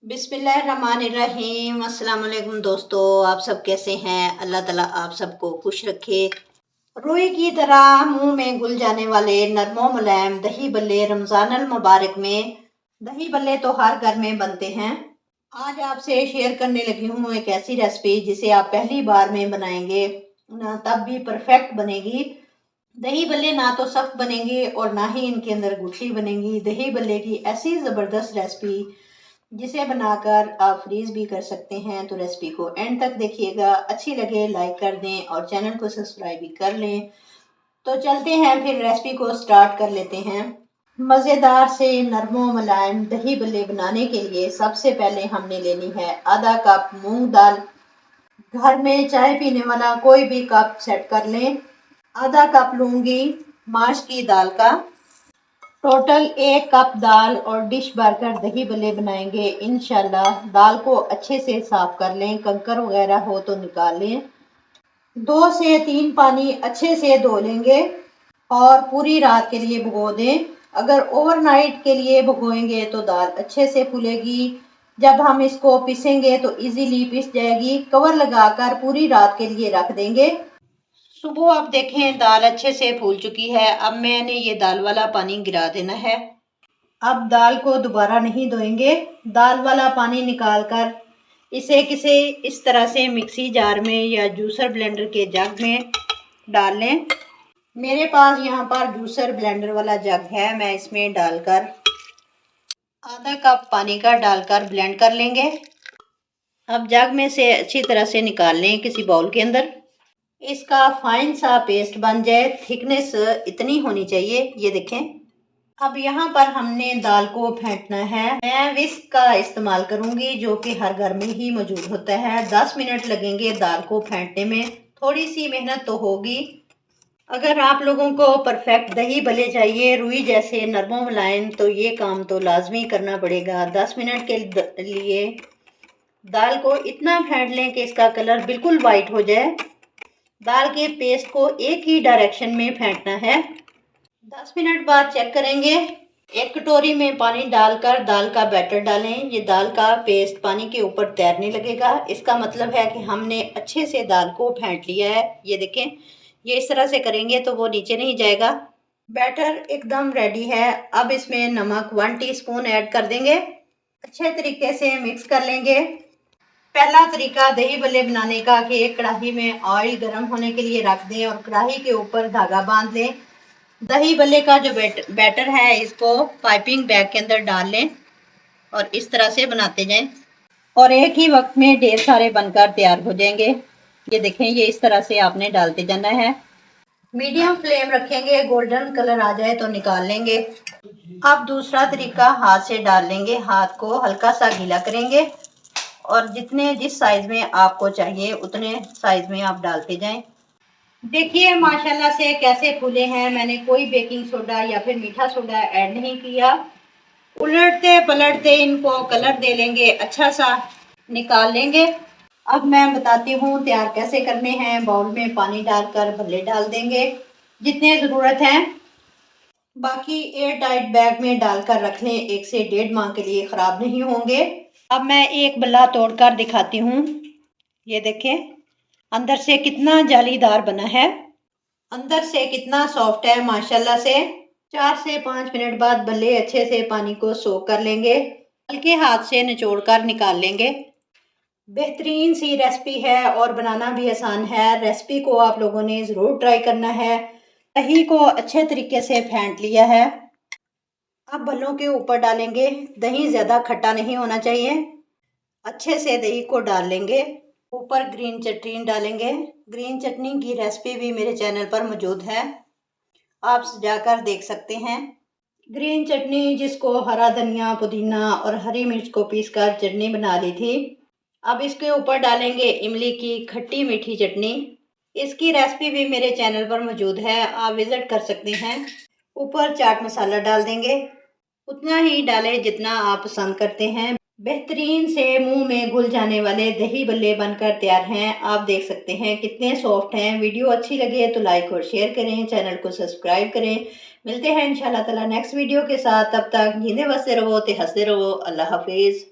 बिस्मिल्लाहिर्रहमानिर्रहीम। अस्सलाम वालेकुम दोस्तों, आप सब कैसे हैं? अल्लाह ताला आप सबको खुश रखे। रुई की तरह मुंह में घुल जाने वाले नरमो मुलायम दही बल्ले रमज़ान अल मुबारक में दही बल्ले तो हर घर में बनते हैं। आज आपसे शेयर करने लगी हूँ एक ऐसी रेसिपी जिसे आप पहली बार में बनाएंगे ना तब भी परफेक्ट बनेगी। दही बल्ले ना तो सख्त बनेंगे और ना ही इनके अंदर गुठली बनेगी। दही बल्ले की ऐसी ज़बरदस्त रेसिपी जिसे बनाकर आप फ्रीज भी कर सकते हैं। तो रेसिपी को एंड तक देखिएगा, अच्छी लगे लाइक कर दें और चैनल को सब्सक्राइब भी कर लें। तो चलते हैं फिर रेसिपी को स्टार्ट कर लेते हैं। मज़ेदार से नरमो मुलायम दही बल्ले बनाने के लिए सबसे पहले हमने लेनी है आधा कप मूंग दाल। घर में चाय पीने वाला कोई भी कप सेट कर लें। आधा कप लूँगी माश की दाल का। टोटल 1 कप दाल और डिश भरकर दही बल्ले बनाएंगे इंशाल्लाह। दाल को अच्छे से साफ कर लें, कंकर वगैरह हो तो निकाल लें। 2 से 3 पानी अच्छे से धो लेंगे और पूरी रात के लिए भिगो दें। अगर ओवरनाइट के लिए भिगोएंगे तो दाल अच्छे से फूलेगी। जब हम इसको पीसेंगे तो इजीली पिस जाएगी। कवर लगाकर पूरी रात के लिए रख देंगे। सुबह आप देखें दाल अच्छे से फूल चुकी है। अब मैंने ये दाल वाला पानी गिरा देना है। अब दाल को दोबारा नहीं धोएंगे। दाल वाला पानी निकालकर इसे किसी इस तरह से मिक्सी जार में या जूसर ब्लेंडर के जग में डाल लें। मेरे पास यहाँ पर जूसर ब्लेंडर वाला जग है। मैं इसमें डालकर आधा कप पानी का डालकर ब्लेंड कर लेंगे। अब जग में से अच्छी तरह से निकाल लें किसी बाउल के अंदर। इसका फाइन सा पेस्ट बन जाए। थिकनेस इतनी होनी चाहिए, ये देखें। अब यहाँ पर हमने दाल को फेंटना है। मैं विस्क का इस्तेमाल करूँगी जो कि हर घर में ही मौजूद होता है। 10 मिनट लगेंगे दाल को फेंटने में। थोड़ी सी मेहनत तो होगी। अगर आप लोगों को परफेक्ट दही भल्ले चाहिए रुई जैसे नरमो मुलायम तो ये काम तो लाजमी करना पड़ेगा। 10 मिनट के लिए दाल को इतना फेंट लें कि इसका कलर बिल्कुल वाइट हो जाए। दाल के पेस्ट को एक ही डायरेक्शन में फेंटना है। 10 मिनट बाद चेक करेंगे। एक कटोरी में पानी डालकर दाल का बैटर डालें। ये दाल का पेस्ट पानी के ऊपर तैरने लगेगा। इसका मतलब है कि हमने अच्छे से दाल को फेंट लिया है। ये देखें, ये इस तरह से करेंगे तो वो नीचे नहीं जाएगा। बैटर एकदम रेडी है। अब इसमें नमक 1 टीस्पून ऐड कर देंगे। अच्छे तरीके से मिक्स कर लेंगे। पहला तरीका दही बल्ले बनाने का कि एक कढ़ाई में ऑयल गर्म होने के लिए रख दें और कढ़ाई के ऊपर धागा बांध लें। दही बल्ले का जो बैटर है इसको पाइपिंग बैग के अंदर डाल लें और इस तरह से बनाते जाएं और एक ही वक्त में ढेर सारे बनकर तैयार हो जाएंगे। ये देखें, ये इस तरह से आपने डालते जाना है। मीडियम फ्लेम रखेंगे, गोल्डन कलर आ जाए तो निकाल लेंगे। अब दूसरा तरीका हाथ से डाल लेंगे। हाथ को हल्का सा गीला करेंगे और जिस साइज में आपको चाहिए उतने साइज में आप डालते जाएं। देखिए माशाल्लाह से कैसे फूले हैं। मैंने कोई बेकिंग सोडा या फिर मीठा सोडा ऐड नहीं किया। उलटते पलटते इनको कलर दे लेंगे, अच्छा सा निकाल लेंगे। अब मैं बताती हूँ तैयार कैसे करने हैं। बाउल में पानी डालकर भल्ले डाल देंगे जितने ज़रूरत हैं। बाकी एयर टाइट बैग में डालकर रख लें। 1 से 1.5 माह के लिए ख़राब नहीं होंगे। अब मैं एक बल्ला तोड़कर दिखाती हूँ। ये देखें अंदर से कितना जालीदार बना है, अंदर से कितना सॉफ्ट है माशाल्लाह से। 4 से 5 मिनट बाद बल्ले अच्छे से पानी को सोख कर लेंगे। हल्के हाथ से निचोड़कर निकाल लेंगे। बेहतरीन सी रेसिपी है और बनाना भी आसान है। रेसिपी को आप लोगों ने ज़रूर ट्राई करना है। दही को अच्छे तरीके से फेंट लिया है। अब भल्लों के ऊपर डालेंगे। दही ज़्यादा खट्टा नहीं होना चाहिए। अच्छे से दही को डाल लेंगे। ऊपर ग्रीन चटनी डालेंगे। ग्रीन चटनी की रेसिपी भी मेरे चैनल पर मौजूद है, आप जाकर देख सकते हैं। ग्रीन चटनी जिसको हरा धनिया पुदीना और हरी मिर्च को पीसकर चटनी बना ली थी। अब इसके ऊपर डालेंगे इमली की खट्टी मीठी चटनी। इसकी रेसिपी भी मेरे चैनल पर मौजूद है, आप विज़िट कर सकते हैं। ऊपर चाट मसाला डाल देंगे, उतना ही डालें जितना आप पसंद करते हैं। बेहतरीन से मुंह में घुल जाने वाले दही बल्ले बनकर तैयार हैं। आप देख सकते हैं कितने सॉफ्ट हैं। वीडियो अच्छी लगे तो लाइक और शेयर करें, चैनल को सब्सक्राइब करें। मिलते हैं इंशाल्लाह ताला नेक्स्ट वीडियो के साथ। तब तक जींदे बसते रहो ते हंसते रहो। अल्लाह हाफिज़।